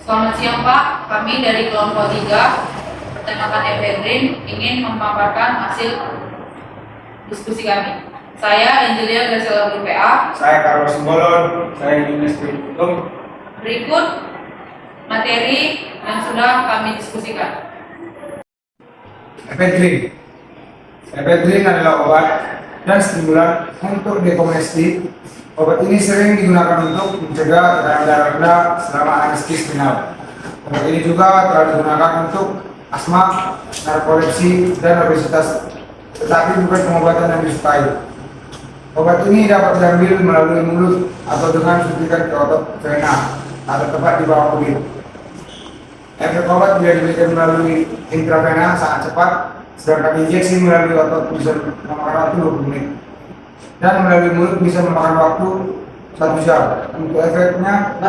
Selamat siang Pak, kami dari kelompok 3 bertemakan efedrin ingin memaparkan hasil diskusi kami. Saya Angelia Graciela BPA. Saya Carlos Simbolon. Saya Yunus Tributum. Berikut materi yang sudah kami diskusikan. Efedrin. Efedrin adalah obat dan stimulan untuk dekompresi. Obat ini sering digunakan untuk mencegah tekanan darah rendah selama anestesi spinal. Obat ini juga telah digunakan untuk asma, narkolepsi, dan obesitas, tetapi bukan pengobatan yang disukai. Obat ini dapat diambil melalui mulut atau dengan suntikan ke otot vena atau tepat di bawah kulit. Efek obat bila diberikan melalui intravena sangat cepat, sedangkan injeksi melalui otot bisa memakan waktu 20 menit. Dan melalui mulut bisa memakan waktu 1 jam. Untuk efeknya,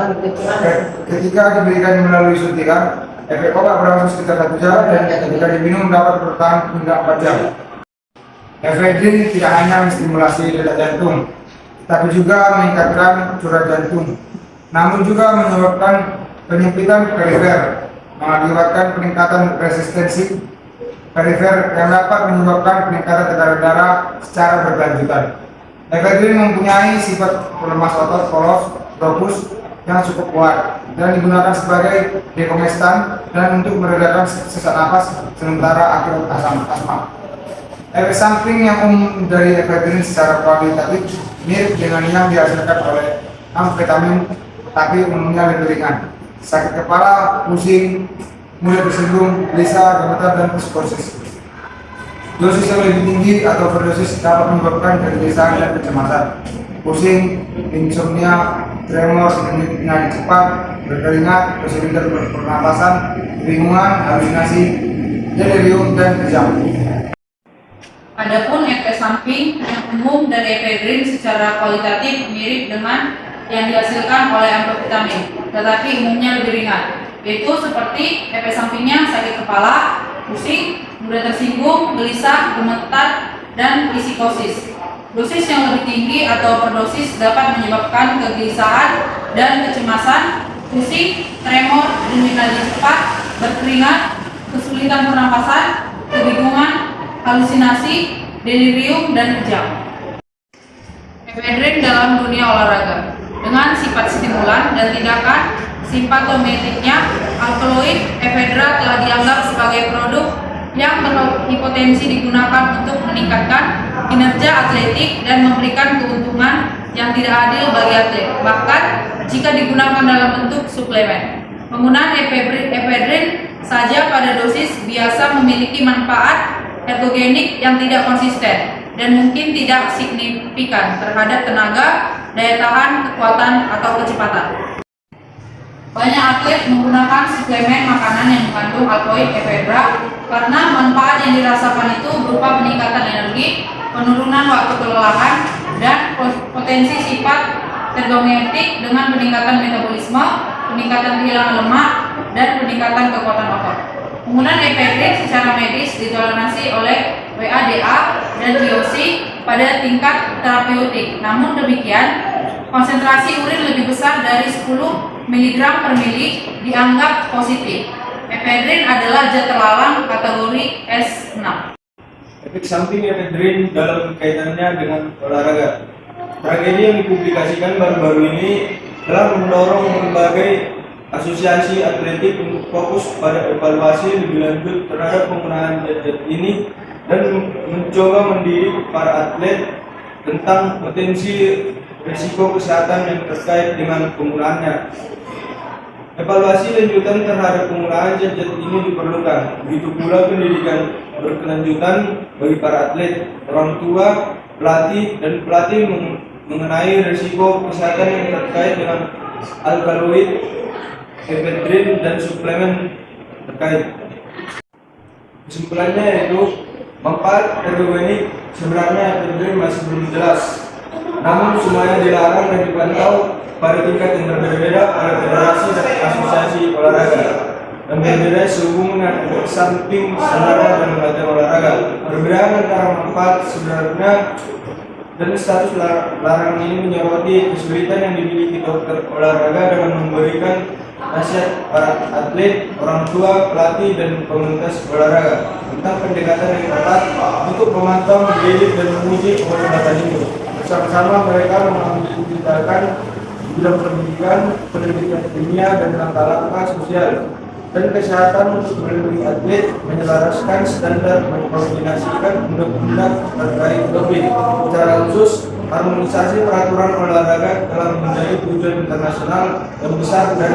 ketika diberikan melalui suntikan, efek obat berlangsung sekitar 1 jam dan ketika diminum dapat bertahan hingga 4 jam. Efedrin tidak hanya menstimulasi detak jantung, tapi juga meningkatkan curah jantung, namun juga menyebabkan penyempitan perifer, mengakibatkan peningkatan resistensi perifer yang dapat menyebabkan peningkatan tekanan darah secara berkelanjutan. Efedrin mempunyai sifat pelemas otot poros tropus yang cukup kuat dan digunakan sebagai dekomestan dan untuk meredakan sesak napas sementara akibat asma. Efek samping yang umum dari efedrin secara kualitatif mirip dengan yang dihasilkan oleh amfetamin, tapi umumnya lebih ringan. Sakit kepala, pusing, mudah tersinggung, gelisah, gemetar, dan psikosis. Dosis yang lebih tinggi atau overdosis dapat menyebabkan kegelisahan dan kecemasan, pusing, insomnia, tremor, nadi cepat, berkeringat, kesulitan pernapasan, kebingungan, halusinasi, delirium, dan kejang. Adapun efek samping yang umum dari efedrin secara kualitatif mirip dengan yang dihasilkan oleh amfetamin, tetapi umumnya lebih ringan, yaitu seperti efek sampingnya sakit kepala, pusing, mudah tersinggung, gelisah, gemetar, dan psikosis. Dosis yang lebih tinggi atau overdosis dapat menyebabkan kegelisahan dan kecemasan, pusing, tremor, nadi cepat, berkeringat, kesulitan pernapasan, kebingungan, halusinasi, delirium, dan kejang. Efedrin dalam dunia olahraga dengan sifat stimulan dan tindakan simpatometriknya, alkaloid efedra telah dianggap sebagai produk yang berhipotensi digunakan untuk meningkatkan kinerja atletik dan memberikan keuntungan yang tidak adil bagi atlet, bahkan jika digunakan dalam bentuk suplemen. Penggunaan efedrin saja pada dosis biasa memiliki manfaat ergogenik yang tidak konsisten dan mungkin tidak signifikan terhadap tenaga, daya tahan, kekuatan, atau kecepatan. Banyak atlet menggunakan suplemen makanan yang mengandung alkaloid efedra karena manfaat yang dirasakan itu berupa peningkatan energi, penurunan waktu kelelahan, dan potensi sifat ergogenik dengan peningkatan metabolisme, peningkatan kehilangan lemak, dan peningkatan kekuatan otot. Penggunaan efedrin secara medis ditoleransi oleh WADA dan VOC pada tingkat terapeutik. Namun demikian, konsentrasi urin lebih besar dari 10 mg per mili dianggap positif. Efedrin adalah zat terlarang kategori S6. Efek samping efedrin dalam kaitannya dengan olahraga. Tragedi yang dipublikasikan baru-baru ini telah mendorong berbagai asosiasi atletik untuk fokus pada evaluasi lebih lanjut terhadap penggunaan zat ini dan mencoba mendidik para atlet tentang potensi risiko kesehatan yang terkait dengan penggunaannya. Evaluasi lanjutan terhadap penggunaan zat-zat ini diperlukan. Begitu pula pendidikan berkelanjutan bagi para atlet, orang tua, pelatih, dan pelatih mengenai risiko kesehatan yang terkait dengan alkaloid, efedrin, dan suplemen terkait. Kesimpulannya yaitu manfaat ergogenik sebenarnya efedrin masih belum jelas. Namun semuanya dilarang dan dipantau pada tingkat yang berbeda oleh federasi dan asosiasi olahraga dan berbeda sehubungan dengan efek samping sebenarnya dan latihan olahraga. Perbedaan antara manfaat sebenarnya Dan status larangan ini menyoroti kesulitan yang dimiliki dokter olahraga dalam memberikan nasihat para atlet, orang tua, pelatih, dan komunitas olahraga tentang pendekatan yang tepat untuk memantau, mendidik, dan menguji obat-obatan ini. Bersama-sama mereka mengambil tindakan di bidang pendidikan ilmiah, dan langkah-langkah sosial dan kesehatan untuk melindungi atlet, menyelaraskan standar, mengkoordinasikan undang-undang terkait doping. Secara khusus, harmonisasi peraturan olahraga telah menjadi tujuan internasional yang besar dan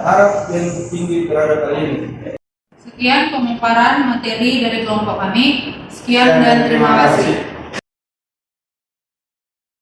harap yang tinggi terhadap hal ini. Sekian pemaparan materi dari kelompok kami. Sekian dan terima kasih.